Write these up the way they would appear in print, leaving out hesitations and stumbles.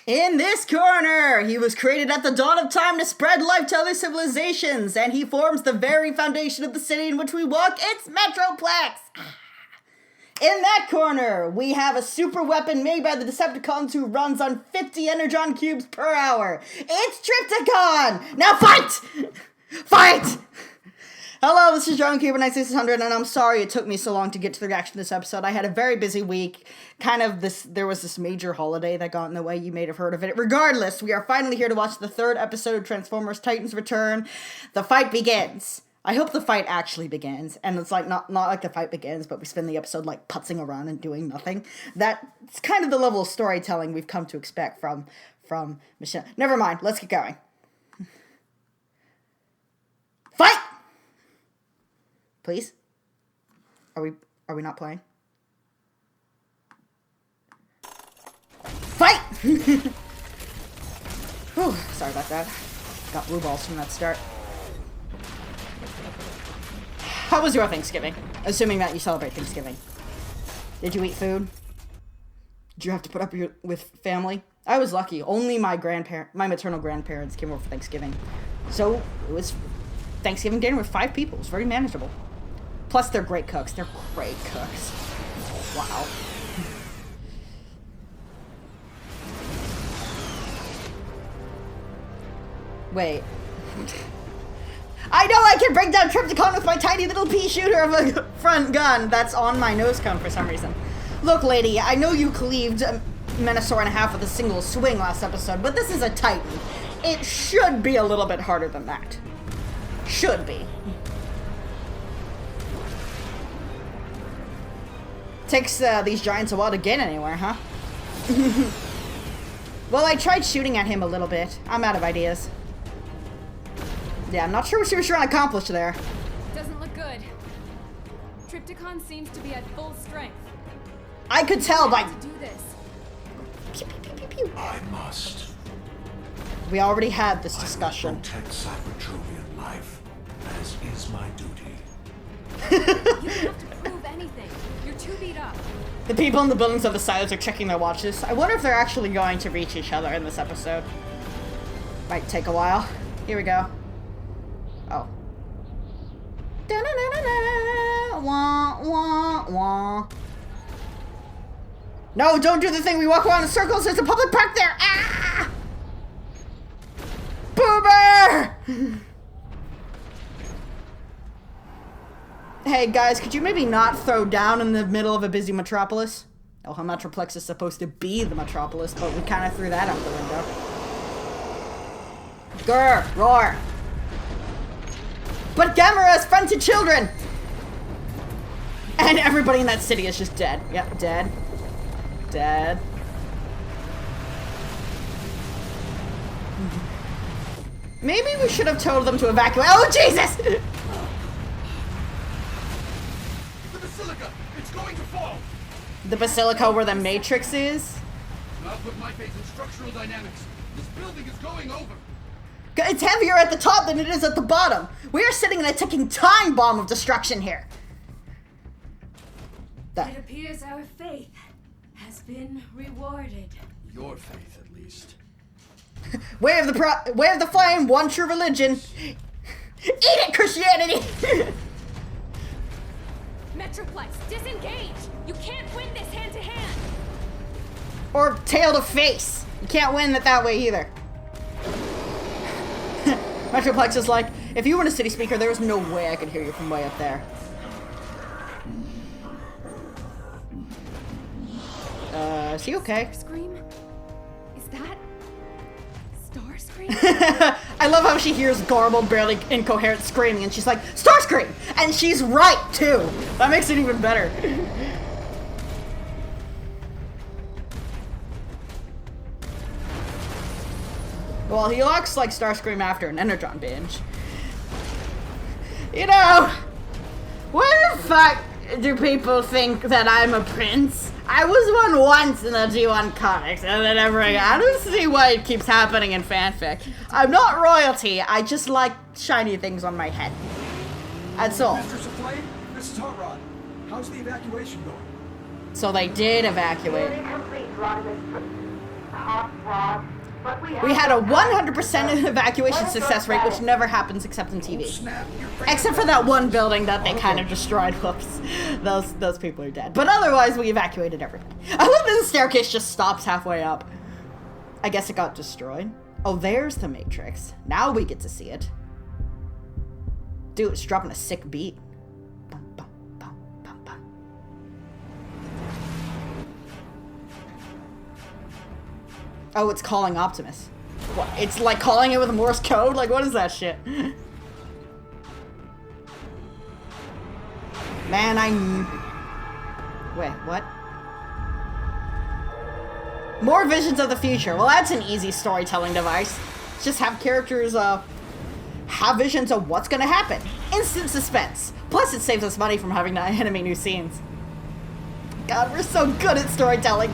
In this corner, he was created at the dawn of time to spread life to other civilizations, and he forms the very foundation of the city in which we walk. It's Metroplex! In that corner, we have a super weapon made by the Decepticons who runs on 50 energon cubes per hour. It's Tripticon! Now fight! Fight! Hello, this is John Cuber 9600, and I'm sorry it took me so long to get to the reaction to this episode. I had a very busy week. There was this major holiday that got in the way. You may have heard of it. Regardless, we are finally here to watch the third episode of Transformers Titans Return. The fight begins. I hope the fight actually begins, and it's like not like the fight begins, but we spend the episode like putzing around and doing nothing. That's kind of the level of storytelling we've come to expect from Michelle. Never mind, let's get going. Fight! Please? Are we not playing? Fight! Whew, sorry about that. Got blue balls from that start. How was your Thanksgiving? Assuming that you celebrate Thanksgiving. Did you eat food? Did you have to put up with family? I was lucky. Only my maternal grandparents came over for Thanksgiving. So it was Thanksgiving dinner with 5 people. It was very manageable. Plus, they're great cooks. They're great cooks. Wow. Wait. I know I can bring down Tripticon with my tiny little pea shooter of a front gun that's on my nose cone for some reason. Look, lady, I know you cleaved Menasor in half with a single swing last episode, but this is a Titan. It should be a little bit harder than that. Should be. Takes these giants a while to get anywhere, huh? Well, I tried shooting at him a little bit. I'm out of ideas. Yeah, I'm not sure what she was trying to accomplish there. Doesn't look good. Tripticon seems to be at full strength. I could tell by... To do this. Pew, pew, pew, pew, pew. I must. We already had this discussion. I will protect Cybertrovian life, as is my duty. You don't have to prove anything. You're too beat up. The people in the buildings of the silos are checking their watches. I wonder if they're actually going to reach each other in this episode. Might take a while. Here we go. Oh. Da-na-na-na-na. Wah, wah, wah. No, don't do the thing. We walk around in circles. There's a public park there. Ah! Boomer! Hey, guys, could you maybe not throw down in the middle of a busy metropolis? Oh, Metroplex is supposed to be the metropolis, but we kind of threw that out the window. Grr! Roar! But Gamera is friend to children! And everybody in that city is just dead. Yep, dead. Dead. Maybe we should have told them to evacuate. Oh, Jesus! The Basilica! It's going to fall! The Basilica where the Matrix is? I'll put my faith in structural dynamics. This building is going over. It's heavier at the top than it is at the bottom. We are sitting in a ticking time bomb of destruction here. It appears our faith has been rewarded. Your faith, at least. Way of the flame, one true religion. Eat it, Christianity! Metroplex, disengage! You can't win this hand to hand! Or tail to face. You can't win it that way either. Metroplex is like, if you were in a city speaker, there was no way I could hear you from way up there. Is he okay? Scream? Is that Starscream? I love how she hears garbled, barely incoherent screaming, and she's like, Starscream! And she's right, too! That makes it even better. Well, he looks like Starscream after an Energon binge. You know, why the fuck do people think that I'm a prince? I was one once in the G1 comics, and then ever again. I don't see why it keeps happening in fanfic. I'm not royalty, I just like shiny things on my head. That's all. Mr. Supply, this is Hot Rod. How's the evacuation going? So they did evacuate. Nearly complete, Rodimus. We had a 100% evacuation success rate, which never happens except in TV. Except for that one building that they kind of destroyed. Whoops. Those people are dead. But otherwise, we evacuated everybody. I love that the staircase just stops halfway up. I guess it got destroyed. Oh, there's the Matrix. Now we get to see it. Dude, it's dropping a sick beat. Bum, bum, bum, bum, bum. Oh, it's calling Optimus. What? It's like calling it with Morse code? Like, what is that shit? Man, wait, what? More visions of the future. Well, that's an easy storytelling device. Just have characters, have visions of what's gonna happen. Instant suspense. Plus, it saves us money from having to animate new scenes. God, we're so good at storytelling.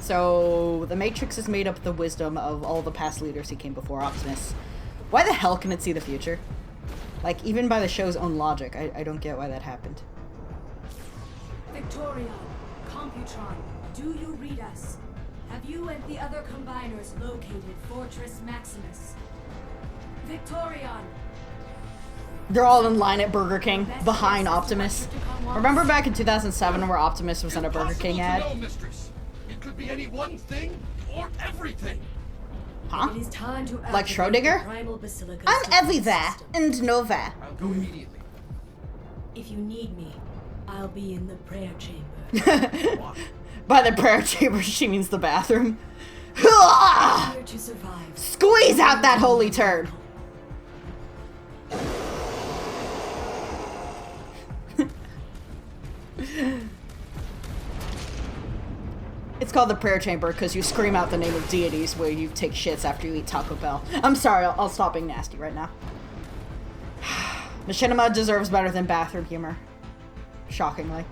So, the Matrix is made up of the wisdom of all the past leaders who came before Optimus. Why the hell can it see the future? Like, even by the show's own logic, I don't get why that happened. Victorion, Computron, do you read us? Have you and the other combiners located Fortress Maximus? Victorion! They're all in line at Burger King, behind Optimus. Remember back in 2007 where Optimus was in a Burger King ad? Impossible to know, mistress. It could be any one thing or everything. Huh? It is time to Like activate Schrodinger? the primal basilica's I'm defense everywhere system. and nowhere. I'll go immediately. If you need me, I'll be in the prayer chamber. By the prayer chamber, she means the bathroom. Ah! Here to survive. Squeeze out that holy turd! It's called the prayer chamber because you scream out the name of deities where you take shits after you eat Taco Bell. I'm sorry, I'll stop being nasty right now. Machinima deserves better than bathroom humor. Shockingly.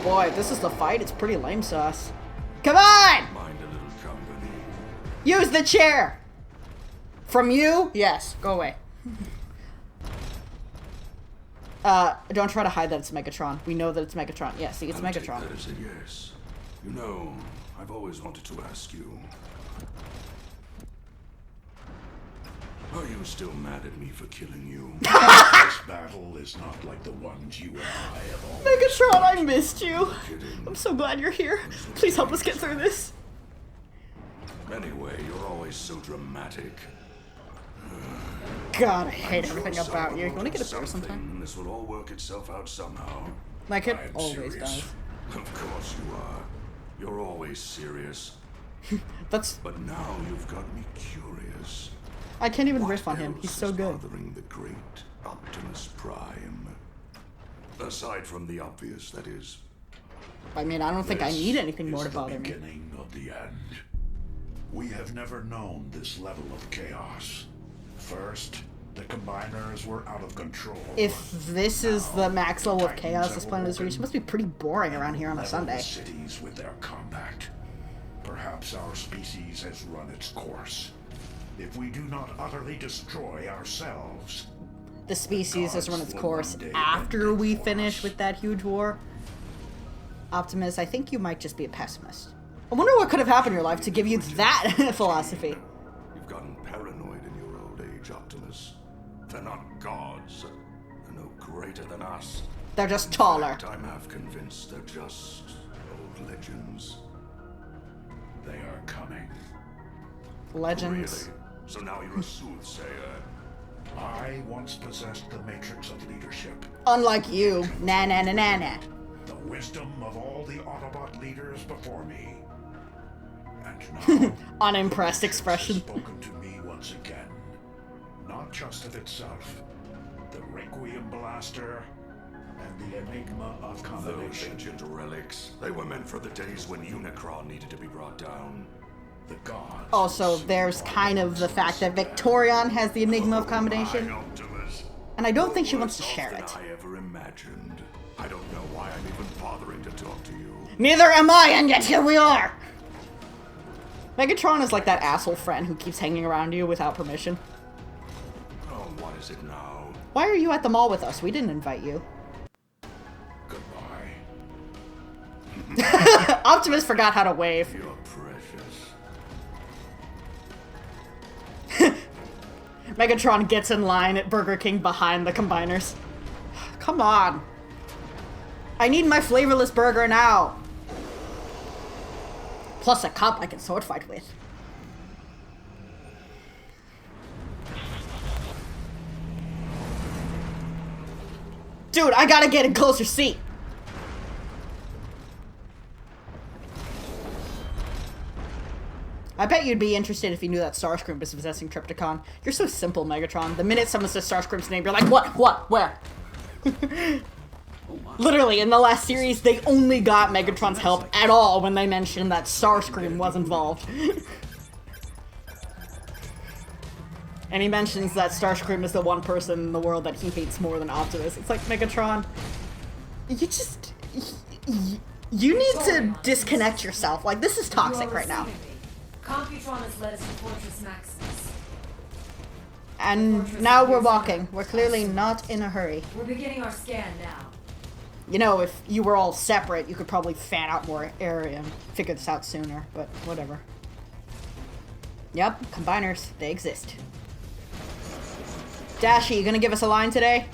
Boy, this is the fight. It's pretty lame sauce. Come on! Mind a little company. Use the chair! From you? Yes. Go away. Don't try to hide that it's Megatron. We know that it's Megatron. Yeah, see, it's I'll take Megatron. that as a yes. You know, I've always wanted to ask you. Are you still mad at me for killing you? This battle is not like the ones you and I have all. Megatron, I missed you. Kidding. I'm so glad you're here. Please help us get through this. Anyway, you're always so dramatic. God, I hate Sure everything about you. You want to get a beer something, sometime? and this will all work itself out somehow. Like it I'm always serious. does. Of course you are. You're always serious. That's... But now you've got me curious. I can't even What riff on him. else He's so is good. bothering the great Optimus Prime? Aside from the obvious, that is. I mean, I don't think I This need anything more is to bother the me. beginning of the end. We have never known this level of chaos. First, the combiners were out of control. If this is the max level of Titans chaos have this planet has reached, it awoken must be pretty boring around here on a leveled Sunday. the cities with their combat. Perhaps our species has run its course. If we do not utterly destroy ourselves, The species has run its course One day after ended we for finish us. with that huge war. Optimus, I think you might just be a pessimist. I wonder what could have happened in your life to give you that philosophy. You've gotten paranoid in your old age, Optimus. They're not gods. They're no greater than us. They're just taller. In fact, I'm half convinced they're just old legends. they are coming. Legends. Really? So now you're a soothsayer. I once possessed the matrix of leadership, Unlike you. Na na na na na. the wisdom of all the Autobot leaders before me. And now, Unimpressed the matrix expression. has spoken to me once again. Not just of itself, the Requiem Blaster, and the Enigma of Those Combination. ancient relics. They were meant for the days when Unicron needed to be brought down. The gods. Also, there's kind of the fact that Victorion has the Enigma of Combination, My Optimus. and I don't think she wants to Worse share off it. than I ever imagined. I don't know why I'm even bothering to talk to you. Neither am I, and yet here we are! Megatron is like that asshole friend who keeps hanging around you without permission. Oh, what is it now? Why are you at the mall with us? We didn't invite you. Optimus forgot how to wave. You're precious. Megatron gets in line at Burger King behind the combiners. Come on. I need my flavorless burger now. Plus a cup I can sword fight with. Dude, I gotta get a closer seat. I bet you'd be interested if you knew that Starscream was possessing Trypticon. You're so simple, Megatron. The minute someone says Starscream's name, you're like, what, where? Literally, in the last series, they only got Megatron's help at all when they mentioned that Starscream was involved. And he mentions that Starscream is the one person in the world that he hates more than Optimus. It's like, Megatron, you need to disconnect yourself. Like, this is toxic right now. Computron has led us to Fortress Maximus. And now we're walking. We're clearly not in a hurry. We're beginning our scan now. You know, if you were all separate, you could probably fan out more area and figure this out sooner, but whatever. Yep, combiners, they exist. Dashy, you gonna give us a line today?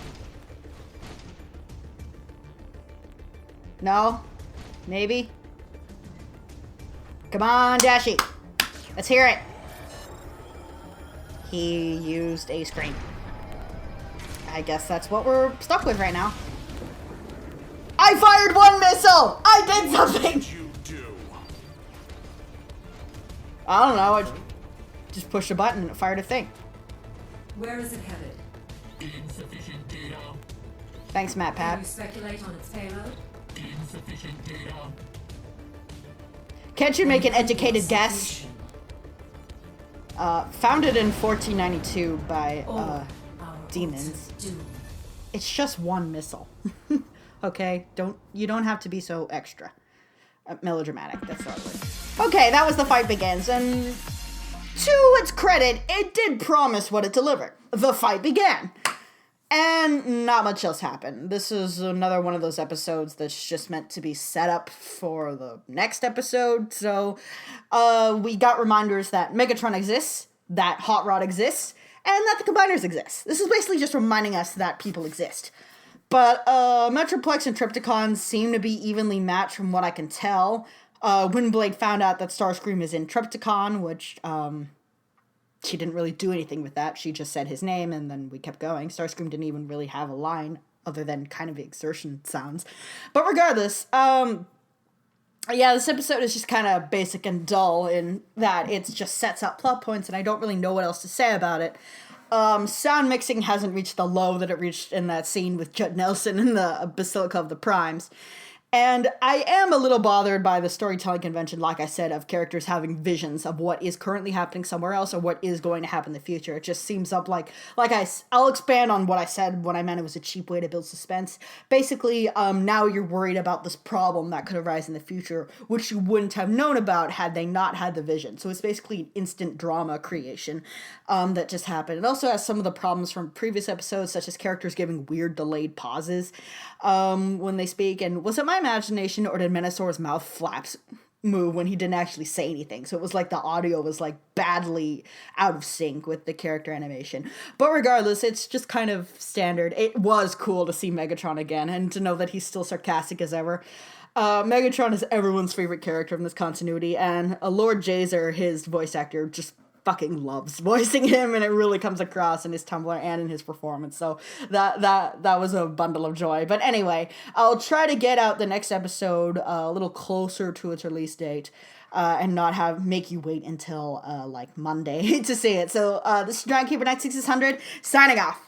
No? Maybe? Come on, Dashy. Let's hear it. He used a screen. I guess that's what we're stuck with right now. I fired one missile! I did something! What did you do? I don't know, I just pushed a button and it fired a thing. Where is it headed? Insufficient data. Thanks, Matt Can you Pat. speculate on its payload? Insufficient data. Can't you make an educated guess? Founded in 1492 by demons. It's just one missile. Okay, you don't have to be so extra melodramatic. That's not word. Okay, that was The Fight Begins, and to its credit, it did promise what it delivered. The fight began. And not much else happened. This is another one of those episodes that's just meant to be set up for the next episode. So, we got reminders that Megatron exists, that Hot Rod exists, and that the Combiners exist. This is basically just reminding us that people exist. But, Metroplex and Trypticon seem to be evenly matched from what I can tell. Windblade found out that Starscream is in Trypticon, which, she didn't really do anything with that. She just said his name, and then we kept going. Starscream didn't even really have a line other than kind of exertion sounds. But regardless, yeah, this episode is just kind of basic and dull in that it just sets up plot points, and I don't really know what else to say about it. Sound mixing hasn't reached the low that it reached in that scene with Judd Nelson in the Basilica of the Primes. And I am a little bothered by the storytelling convention, like I said, of characters having visions of what is currently happening somewhere else or what is going to happen in the future. It just seems up I'll expand on what I said when I meant it was a cheap way to build suspense. Basically, now you're worried about this problem that could arise in the future, which you wouldn't have known about had they not had the vision. So it's basically an instant drama creation that just happened. It also has some of the problems from previous episodes, such as characters giving weird delayed pauses when they speak. And was it my imagination, or did Menasaure's mouth flaps move when he didn't actually say anything? So it was like the audio was like badly out of sync with the character animation. But regardless, it's just kind of standard. It was cool to see Megatron again and to know that he's still sarcastic as ever. Megatron is everyone's favorite character in this continuity, and Lord Jazer, his voice actor, just fucking loves voicing him, and it really comes across in his Tumblr and in his performance. So that was a bundle of joy. But anyway, I'll try to get out the next episode a little closer to its release date, and not make you wait until like Monday to see it. So this is Giant Keeper 96600 signing off.